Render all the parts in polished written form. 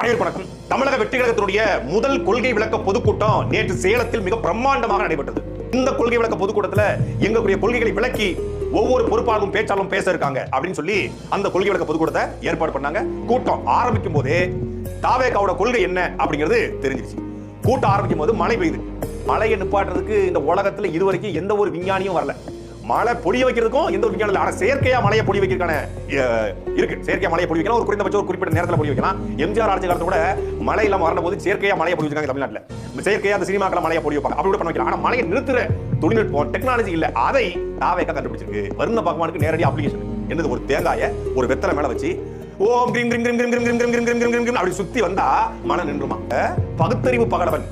அனைவருக்கும் வணக்கம். தமிழக வெற்றி கழகத்தினுடைய முதல் கொள்கை விளக்க பொதுக்கூட்டம் நேற்று சேலத்தில் மிக பிரம்மாண்டமாக நடைபெற்றது. இந்த கொள்கை விளக்க பொதுக்கூட்டத்தில் எங்களுடைய கொள்கைகளை விளக்கி ஒவ்வொரு பொறுப்பாளரும் பேச்சாளரும் பேச இருக்காங்க அப்படின்னு சொல்லி அந்த கொள்கை விளக்க பொதுக்கூட்டத்தை ஏற்பாடு பண்ணாங்க. கூட்டம் ஆரம்பிக்கும் போதே தாவேகாவோட கொள்கை என்ன அப்படிங்கிறது தெரிஞ்சிருச்சு. கூட்டம் ஆரம்பிக்கும் போது மழை பெய்யுது. மழையை நிப்பாட்டுறதுக்கு இந்த உலகத்துல இதுவரைக்கும் எந்த ஒரு விஞ்ஞானியும் வரல. மழை பொழிய வைக்கிறதுக்கும் எந்த ஒரு விஞ்ஞானம் இல்லை. ஆனா செயற்கையா மழையை பொழிய வைக்கிறதுக்கான இருக்கு. செயற்கையா மழையை பொழிய வைக்கலாம். ஒரு குறைந்தபட்சம் ஒரு குறிப்பிட்ட நேரத்தில் பொழிய வைக்கலாம். எம்ஜிஆர் ஆட்சி காலத்துல கூட மழை இல்லாம வரணும் போது செயற்கையா மழையை பொழிய வைக்காங்க தமிழ்நாட்டில். செயற்கையா அந்த சினிமாக்களை மழையை பொழிய வைப்பாங்க. அப்படி கூட பண்ண வைக்கலாம். ஆனா மழையை நிறுத்துற தொழில்நுட்பம் டெக்னாலஜி இல்ல. அதை தாவேகா கண்டுபிடிச்சிருக்கு. வருண பகவானுக்கு நேரடி அப்ளிகேஷன் என்னது, ஒரு தேங்காயை ஒரு வெத்தலை மேல வச்சு ஓம் கிரீம் கிரீம் கிரீம் கிரீம் கிரீம் கிரீம் கிரீம் கிரீம் கிரீம் கிரீம் அப்படி சுத்தி வந்தா மழை நின்றுமா. பகுத்தறிவு பகடவன்,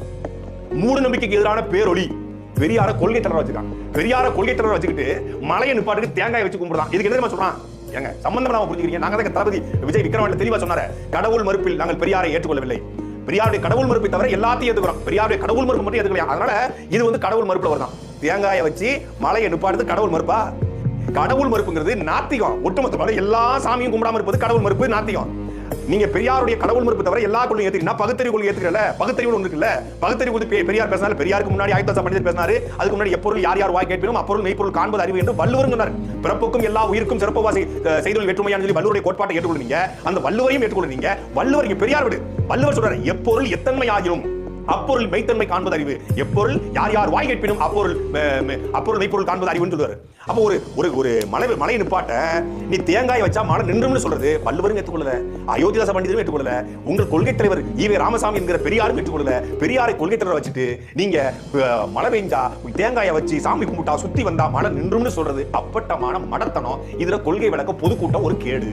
மூட நம்பிக்கைக்கு எதிரான பேரொளி பெரியார கொள்கை தலைவர் வச்சிருக்காங்க. பெரியார கொள்கை தலைவர் வச்சுக்கிட்டு மலையை நிப்பாட்டுக்கு தேங்காய் வச்சு கும்பிடுறான். இதுக்கு என்ன சொல்றான்? ஏங்க சம்பந்தம் நாம புரிஞ்சுக்கிறீங்க. நாங்க தான் தளபதி விஜய் விக்ரவாண்டில தெளிவா சொன்னாரு, கடவுள் மறுப்பில் நாங்கள் பெரியாரை ஏற்றுக்கொள்ளவில்லை. பெரியாருடைய கடவுள் மறுப்பை தவிர எல்லாத்தையும் ஏத்துக்கிறோம். பெரியாருடைய கடவுள் மறுப்பு மட்டும் ஏத்துக்கலையா? அதனால இது வந்து கடவுள் மறுப்புல வருதான். தேங்காயை வச்சு மலையை நிப்பாட்டுறது கடவுள் மறுப்பா? கடவுள் மறுப்புங்கிறது நாத்திகம். ஒட்டுமொத்தமாக எல்லா சாமியும் கும்பிடாம இருப்பது கடவுள் மறுப்பு, நாத்திகம். நீங்க பெரியாருடைய கடவுள் மறுப்பு தவிர எல்லா கொள்கையும் ஏத்துக்கிட்டா பகுத்தறிவு கொள்கை ஏத்துக்கல. பகுத்தறிவு ஒன்று இருக்குல்ல. பகுத்தறிவு பெரியார் பேசினாரு. பெரியாருக்கு முன்னாடி ஆயுத பண்டிதர் பேசினாரு. அதுக்கு முன்னாடி எப்பொருள் யார் யார் வாய் கேட்பினும் அப்பொருள் மெய்ப்பொருள் காண்பது அறிவு என்று வள்ளுவர் சொன்னார். பிறப்புக்கும் எல்லா உயிருக்கும் சிறப்புவாசி செய்தொழில் வேற்றுமையான சொல்லி வள்ளுவருடைய கோட்பாட்டை ஏற்றுக்கொள்ளுங்க. அந்த வள்ளுவரையும் ஏற்றுக்கொள்ளுங்க. வள்ளுவர் இங்க பெரியார் விடு. வள்ளுவர் சொல்றாரு, எப்பொருள் எத்தன்மை ஆகிரும் அப்பொருள் மெய்த்தன்மை காண்பது அறிவு. எப்பொருள் யார் யார் வாய் கேட்பினும் அப்பொருள் மெய்ப்பொருள் காண்பது அறிவுன்னு சொல்லுவாரு. அப்போ ஒரு மலையை நிப்பாட்ட நீ தேங்காய் வச்சா மழை நின்றும்னு சொல்றது வள்ளுவரும் ஏற்றுக்கொள்ளல, அயோத்திதாச பண்டிதரும் ஏற்றுக்கொள்ளல, உங்கள் கொள்கை தலைவர் ஈவே ராமசாமி என்கிற பெரியாரும் ஏற்றுக்கொள்ளல. பெரியாரை கொள்கை தலைவர் வச்சுட்டு நீங்க மழை பெஞ்சா தேங்காயை வச்சு சாமி கும்பிட்டா சுத்தி வந்தா மழை நின்றும்னு சொல்றது அப்பட்டமான மடத்தனம். இதுல கொள்கை விளக்க பொதுக்கூட்டம் ஒரு கேடு.